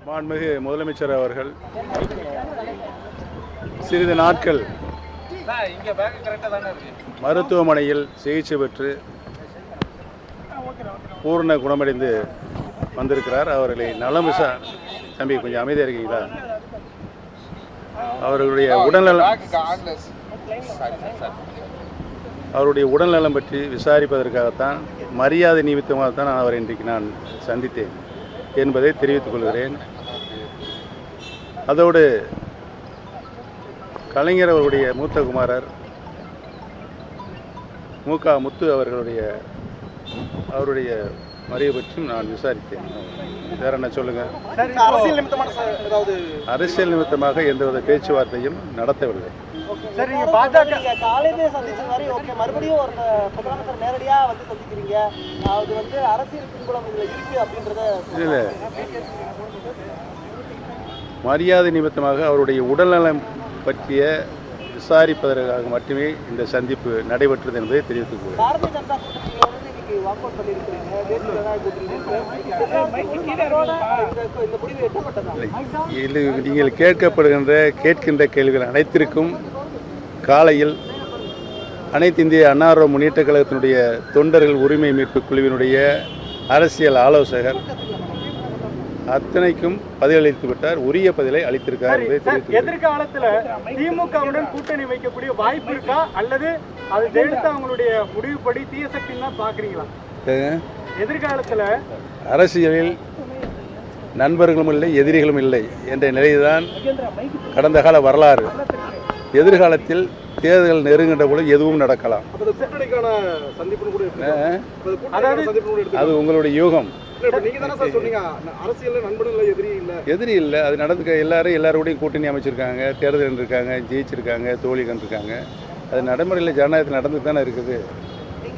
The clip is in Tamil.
மாண்புமிகு முதலமைச்சர் அவர்கள் சிறிது நாட்கள் மருத்துவமனையில் சிகிச்சை பெற்று பூர்ண குணமடைந்து வந்திருக்கிறார். அவர்களை நலம் தம்பி கொஞ்சம் அமைதியாக இருக்கீங்களா? அவருடைய உடல்நலம் பற்றி விசாரிப்பதற்காகத்தான் மரியாதை நிமித்தமாகத்தான் நான் அவரை இன்றைக்கு நான் சந்தித்தேன் என்பதை தெரிவித்துக் கொள்கிறேன். அதோடு கலைஞர் அவருடைய மூத்த குமாரர் முக முத்து அவருடைய மறைவை பற்றியும் நான் விசாரித்தேன். வேற என்ன சொல்லுங்க? அரசியல் நிமித்தமாக எந்தவித பேச்சுவார்த்தையும் நடத்தவில்லை. மரியாதை நிமித்தமாக அவருடைய உடல்நலம் பற்றிய விசாரிப்பதற்காக மட்டுமே இந்த சந்திப்பு நடைபெற்றது என்பதை தெரிவித்துக் கொள்கிறேன். நீங்கள் கேட்கின்ற கேள்விகள் அனைத்திற்கும் காலையில் அனைத்து இந்திய அண்ணா முன்னேற்ற கழகத்தினுடைய தொண்டர்கள் உரிமை மீட்பு குழுவினுடைய அரசியல் ஆலோசகர் அத்தனைக்கும் பதிலளித்து விட்டார். உரிய பதிலை அளித்திருக்கார். எதிர்காலத்தில் திமுகவுடன் கூட்டணி வைக்கக்கூடிய வாய்ப்பு இருக்கா, அல்லது அது ஜெயலலிதா அவங்களுடைய முடிவுப்படி தீய சக்தின்னு தான் பாக்குறீங்களா? எதிர்காலத்தில் அரசியலில் நண்பர்களும் இல்லை, எதிரிகளும் இல்லை என்ற நிலைதான் கடந்த கால வரலாறு. எதிர்காலத்தில் தேர்தல் நெருங்கின்ற பொழுது எதுவும் நடக்கலாம். அது உங்களுடைய யூகம். எதிரி இல்லை, அது நடந்துக்க எல்லாரோடையும் கூட்டணி அமைச்சிருக்காங்க, தேர்தல் இருக்காங்க, ஜெயிச்சிருக்காங்க, தோல்வி கண்டிருக்காங்க. அது நடைமுறையில் ஜனநாயகத்தில் நடந்துட்டு தானே இருக்குது.